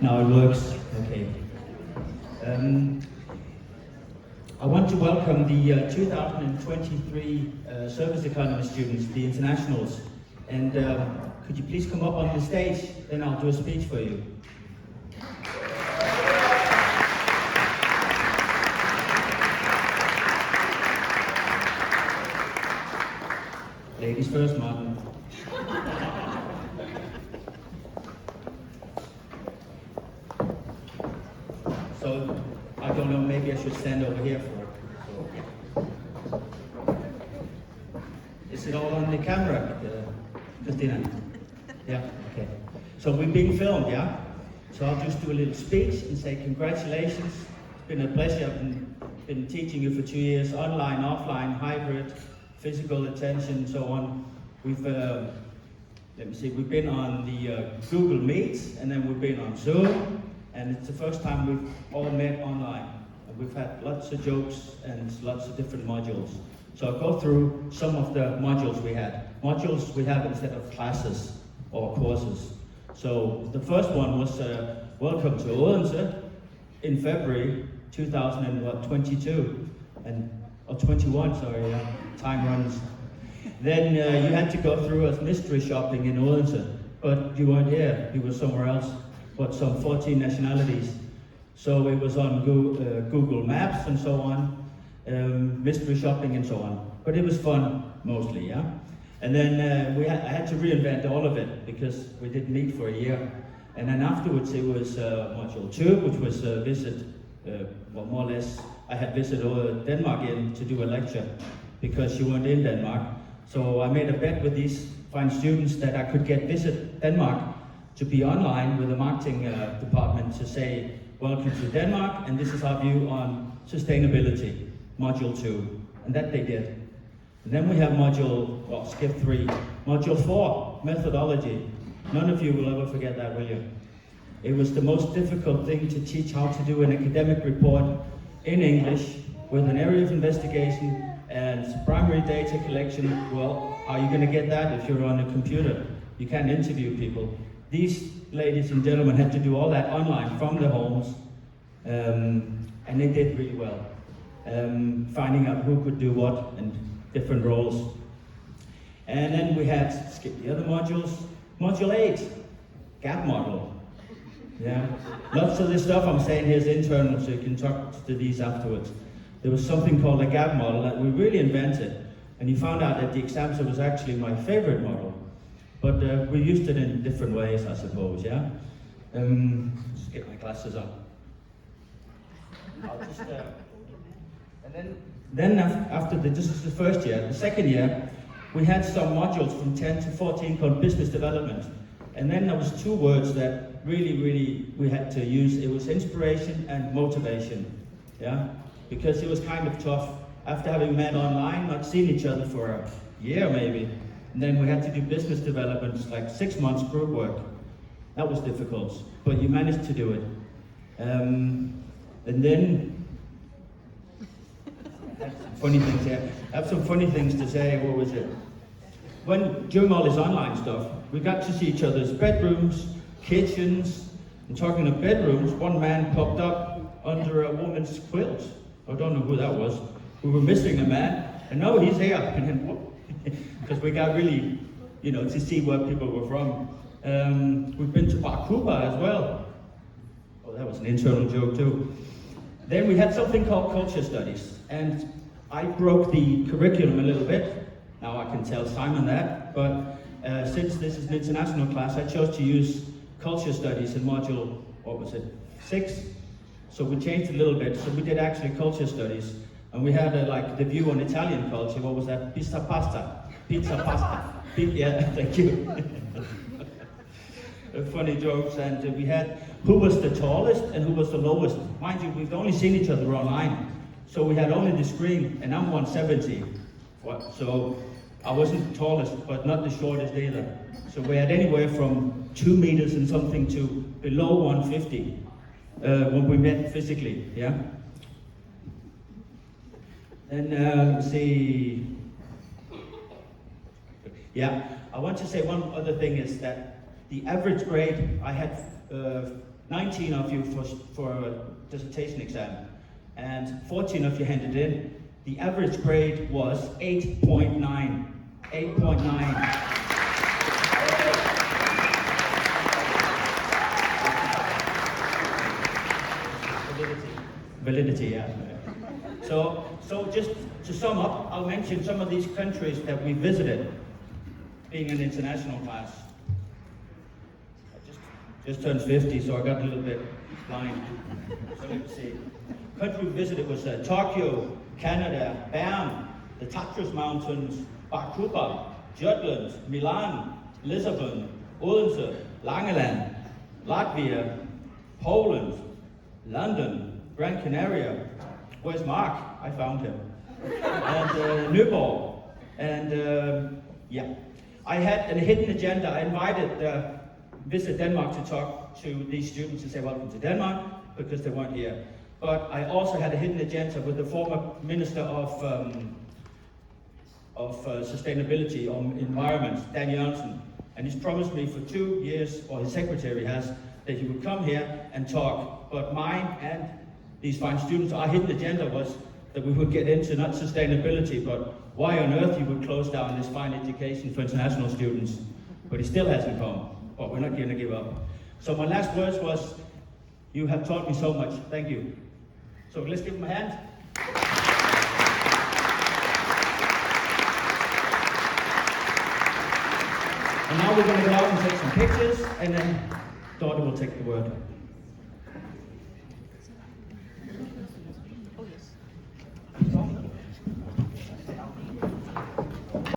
Now it works. Okay. I want to welcome the 2023 Service Economy students, the internationals. And could you please come up on the stage? Then I'll do a speech for you. Ladies first, Martin. So, I don't know, maybe I should stand over here for it. Is it all on the camera, Christina? Yeah, okay. So we're being filmed, yeah? So I'll just do a little speech and say congratulations. It's been a pleasure. I've been teaching you for 2 years, online, offline, hybrid, physical attention, so on. We've, we've been on the Google Meet, and then we've been on Zoom. And it's the first time we've all met online. And we've had lots of jokes and lots of different modules. So I'll go through some of the modules we had. Modules we have instead of classes or courses. So the first one was Welcome to Odense in February 2022. Or 21, sorry, time runs. Then you had to go through a mystery shopping in Odense, but you weren't here, you were somewhere else. But some 14 nationalities. So it was on Google Maps and so on, mystery shopping and so on. But it was fun, mostly, yeah? And then I had to reinvent all of it because we didn't meet for a year. And then afterwards it was module 2, which was visit, well, more or less, I had visited Denmark in to do a lecture because you weren't in Denmark. So I made a bet with these fine students that I could visit Denmark to be online with the marketing department to say, welcome to Denmark, and this is our view on sustainability, module 2, and that they did. And then we have module, well, skip 3, module 4, methodology. None of you will ever forget that, will you? It was the most difficult thing to teach how to do an academic report in English with an area of investigation and primary data collection. Well, how are you going to get that if you're on a computer? You can't interview people. These ladies and gentlemen had to do all that online from their homes, and they did really well, finding out who could do what and different roles. And then we had, skip the other modules, module 8, gap model. Yeah, lots of this stuff I'm saying here is internal, so you can talk to these afterwards. There was something called a gap model that we really invented, and you found out that the exams was actually my favorite model. But we used it in different ways, I suppose, yeah? Just get my glasses on. I'll just, and then after this is the first year. The second year, we had some modules from 10 to 14 called business development. And then there was 2 words that really we had to use. It was inspiration and motivation, yeah? Because it was kind of tough after having met online, not seen each other for a year maybe. And then we had to do business development, like 6 months group work. That was difficult, but you managed to do it. And then, I have some funny things here. I have some funny things to say. What was it? During all this online stuff, we got to see each other's bedrooms, kitchens, and talking of bedrooms, one man popped up under a woman's quilt. I don't know who that was. We were missing a man, and now he's here. And then, whoop. Because we got really, to see where people were from. We've been to Bakuba as well. Oh, that was an internal joke too. Then we had something called culture studies, and I broke the curriculum a little bit. Now I can tell Simon that, but since this is an international class, I chose to use culture studies in module, 6? So we changed a little bit, so we did actually culture studies. And we had like the view on Italian culture. What was that? Pizza pasta. Yeah, thank you. Funny jokes, and we had who was the tallest and who was the lowest. Mind you, we've only seen each other online, so we had only the screen, and I'm 170. So I wasn't the tallest, but not the shortest either. So we had anywhere from 2 meters and something to below 150 when we met physically. Yeah. And let's see. Yeah, I want to say one other thing is that the average grade, I had 19 of you for a dissertation exam, and 14 of you handed in. The average grade was 8.9. 8.9. Validity, yeah. So just to sum up, I'll mention some of these countries that we visited, being an international class. I just turned 50, so I got a little bit blind. So let's see. Country we visited was Tokyo, Canada, Bern, the Tatras Mountains, Bakuba, Jutland, Milan, Lisbon, Odense, Langeland, Latvia, Poland, London, Gran Canaria. Where's Mark? I found him. And Nyborg. And yeah. I had a hidden agenda. I invited Visit Denmark to talk to these students and say welcome to Denmark, because they weren't here. But I also had a hidden agenda with the former Minister of Sustainability or Environment, Dan Jørgensen. And he's promised me for 2 years, or his secretary has, that he would come here and talk. But mine and these fine students, our hidden agenda was that we would get into not sustainability, but why on earth you would close down this fine education for international students. But he still hasn't come, but we're not going to give up. So my last words was, you have taught me so much, thank you. So let's give him a hand. And now we're going to go out and take some pictures, and then daughter will take the word.